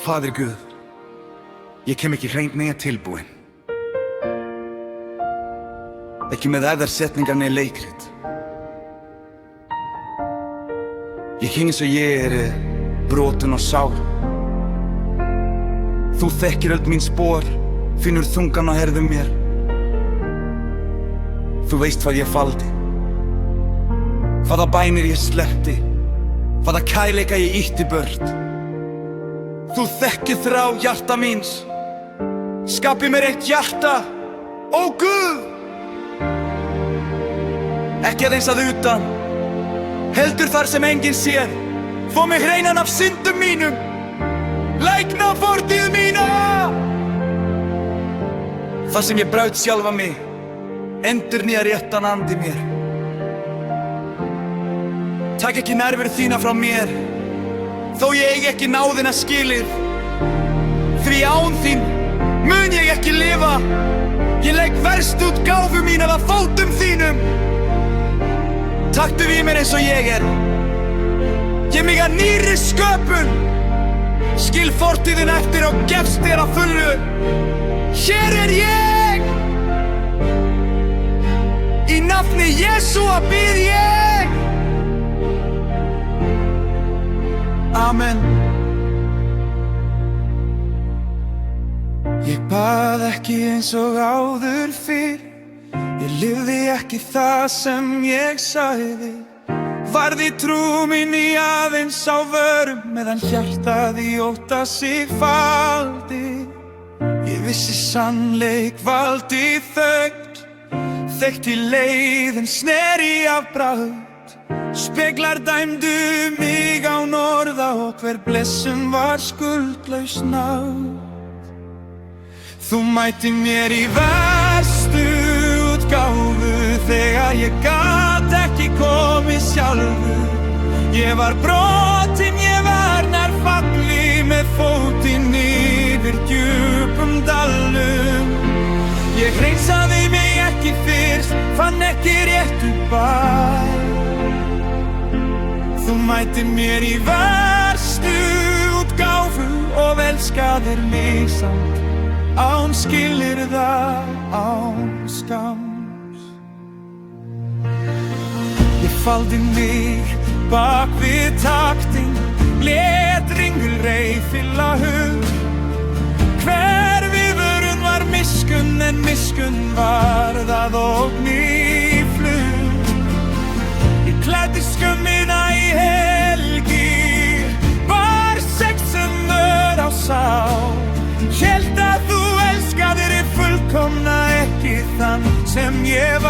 Faðir Guð, ég kem ekki hreint með tilbúinn, ekki með æðarsetningar nei leikrit. Ég hing eins og ég brotinn og sár. Þú þekkir öll mín spor, finnur þungan á herðum mér. Þú veist hvað ég faldi, hvaða bænir ég sleppti, hvaða kærleika ég ýtti burt. Þú þekkir þrá hjarta míns, skapi mér eitt hjarta, ó Guð. Ekki aðeins að utan, heldur þar sem enginn sér. Fá mig hreinan af syndum mínum, lækna fortíð mína. Þar sem ég braut sjálfa mig, endurnýja réttan andi mér. Takk ekki nærveru þína frá mér, þó ég eigi ekki náðina skilið. Því án þín mun ég ekki lifa. Ég legg verst út gáfu mínar að fótum þínum. Taktu við mér eins og ég Gef mig að nýrri sköpun. Skil fortíðin eftir og gefst þér að fullu. Hér ég, í nafni Jesúa bið ég. Amen. Ég bað ekki eins og áður fyrr. Ég lifði ekki það sem ég sagði. Varði trú mín í aðeins á vörum, meðan hjartað í ótta sig faldi. Ég vissi sannleik valdi þögn, þekkti leiðin sneri af bragð. Speglar dæmdu mig án orða og hver blessun var skuldlaus náð. Þú mætti mér í verstu útgáfu þegar ég gat ekki komið sjálfur. Ég var brotinn, ég var nær falli með fótinn yfir djúpum dalnum. Ég hreinsaði mig ekki fyrst, fann ekki réttu bæ. Þú mættir mér í verstu útgáfu og elskaðir mig samt, án skilyrða, án skams. Ég faldi mig bak við taktinn, lét ringulreið fylla hug. Hver viðvörun var miskunn, en miskunn var það ógn í flug. Ég klæddi skömmina í helgi, bar sexunnur á sál. Hélt að þú elskaðir fullkomna, ekki þann sem ég